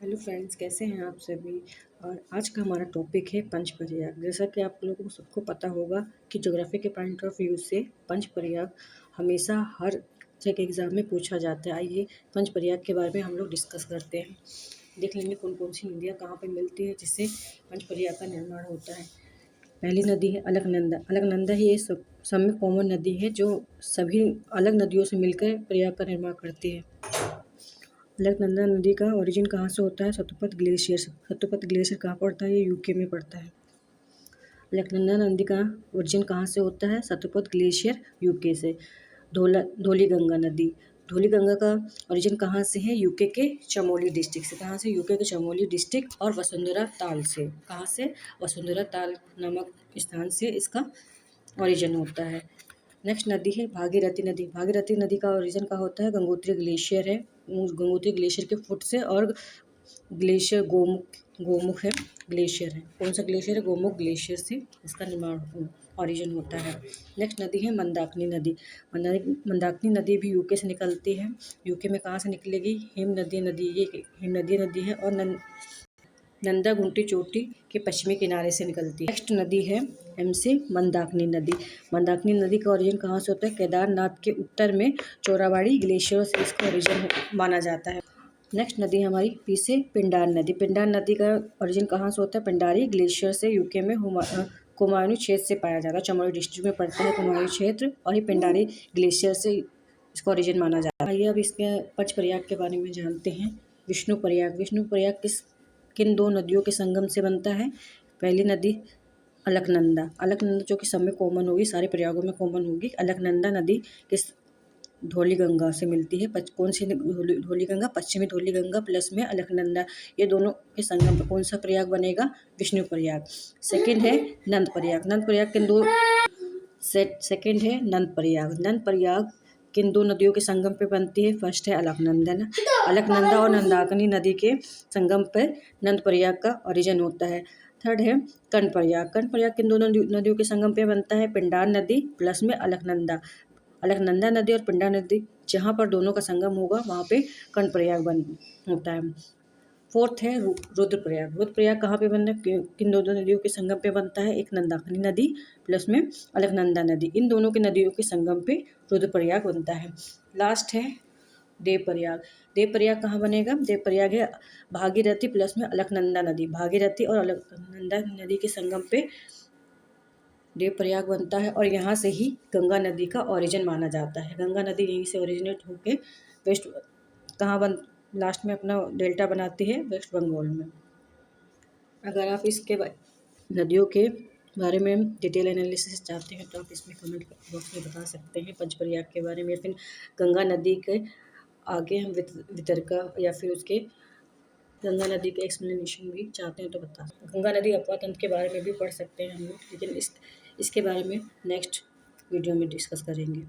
Hello friends, कैसे हैं आप सभी। और आज का हमारा टॉपिक है पंचपर्याग। जैसा कि आप लोगों को सबको पता होगा कि ज्योग्राफी के पॉइंट ऑफ व्यू से पंचपर्याग हमेशा हर जगह एग्जाम में पूछा जाता है। आइए पंचपर्याग के बारे में हम लोग डिस्कस करते हैं। देख लेंगे कौन कौन सी नदियाँ कहाँ पर मिलती है जिससे पंचपर्याग का निर्माण होता है। पहली नदी है अलकनंदा। अलकनंदा ही सब में कॉमन नदी है जो सभी अलग नदियों से मिलकर प्रयाग का निर्माण करती है। अलकनंदा नदी का ओरिजिन कहाँ से होता है? Shot put glacier. सतपुत ग्लेशियर कहाँ पड़ता है? ये यूके में पड़ता है। अलकनंदा नदी का ओरिजिन कहाँ से होता है? सतपुत ग्लेशियर यूके से। धौलीगंगा नदी। धौलीगंगा का ओरिजिन कहाँ से है? यूके के चमोली डिस्ट्रिक्ट से। कहाँ से? यूके के चमोली डिस्ट्रिक्ट और वसुंधरा ताल से। कहाँ से? वसुंधरा ताल नामक स्थान से इसका ओरिजिन होता है। नेक्स्ट नदी है भागीरथी नदी। भागीरथी नदी का ओरिजिन का होता है? गंगोत्री ग्लेशियर है। गंगोत्री ग्लेशियर के फुट से, और ग्लेशियर गोमुख है ग्लेशियर है। कौन सा ग्लेशियर है? गोमुख ग्लेशियर से इसका निर्माण ओरिजिन होता है। नेक्स्ट नदी है मंदाकिनी नदी। मंदाकिनी नदी भी यूके से निकलती है। यूके में कहाँ से निकलेगी? हिमनदी नदी, ये हिमनदी नदी है और नंदा गुंटी चोटी के पश्चिमी किनारे से निकलती है। नेक्स्ट नदी है एमसी मंदाकिनी नदी। मंदाकिनी नदी का ओरिजिन कहाँ से होता है? केदारनाथ के उत्तर में चोराबाड़ी ग्लेशियर से इसका ओरिजिन माना जाता है। नेक्स्ट नदी हमारी पी से पिंडार नदी। पिंडार नदी का ओरिजिन कहाँ से होता है? पिंडारी ग्लेशियर से यूके में कुमायूं क्षेत्र से पाया जाता है। चमोली डिस्ट्रिक्ट में पड़ता है कुमायूं क्षेत्र, और ये पिंडारी ग्लेशियर से इसका ओरिजिन माना जाता है। आइए अब इसके पंचपर्याग के बारे में जानते हैं। विष्णु प्रयाग। विष्णु प्रयाग किन दो नदियों के संगम से बनता है? पहली नदी अलकनंदा। अलकनंदा जो कि सब में कॉमन होगी, सारे प्रयागों में कॉमन होगी। अलकनंदा नदी किस धौलीगंगा से मिलती है? कौन सी धौलीगंगा? पश्चिमी धौलीगंगा प्लस में अलकनंदा, ये दोनों के संगम पर कौन सा प्रयाग बनेगा? विष्णु प्रयाग। सेकंड है नंद प्रयाग। नंद प्रयाग किन दो सेकंड है नंद प्रयाग। नंद प्रयाग किन दो नदियों के संगम पे बनती है? फर्स्ट है अलकनंदा और नंदाकिनी नदी के संगम पर नंद प्रयाग का ओरिजिन होता है। थर्ड है कर्णप्रयाग। कर्णप्रयाग किन दोनों नदियों के संगम पे बनता है? पिंडार नदी प्लस में अलकनंदा। अलकनंदा नदी और पिंडार नदी जहाँ पर दोनों का संगम होगा वहाँ पे कर्णप्रयाग होता है। फोर्थ है रुद्रप्रयाग। रुद्रप्रयाग कहाँ पे बनता है? किन दो नदियों के संगम पे बनता है? एक नंदाकिनी नदी प्लस में अलकनंदा नदी, इन दोनों के नदियों के संगम पे रुद्रप्रयाग बनता है। लास्ट है देवप्रयाग। देवप्रयाग कहाँ बनेगा? देवप्रयाग है भागीरथी प्लस में अलकनंदा नदी। भागीरथी और अलकनंदा नदी के संगम पे देवप्रयाग बनता है, और यहाँ से ही गंगा नदी का ओरिजिन माना जाता है। गंगा नदी यहीं से ओरिजिनेट होके वेस्ट लास्ट में अपना डेल्टा बनाती है वेस्ट बंगाल में। अगर आप इसके नदियों के बारे में डिटेल एनालिसिस चाहते हैं तो आप इसमें कमेंट बॉक्स में बता सकते हैं पंचप्रयाग के बारे में। फिर गंगा नदी के आगे हम वितरका या फिर उसके गंगा नदी का एक्सप्लेनेशन भी चाहते हैं तो बता सकते हैं। गंगा नदी अपवा तंत्र के बारे में भी पढ़ सकते हैं हम लोग, लेकिन इसके बारे में नेक्स्ट वीडियो में डिस्कस करेंगे।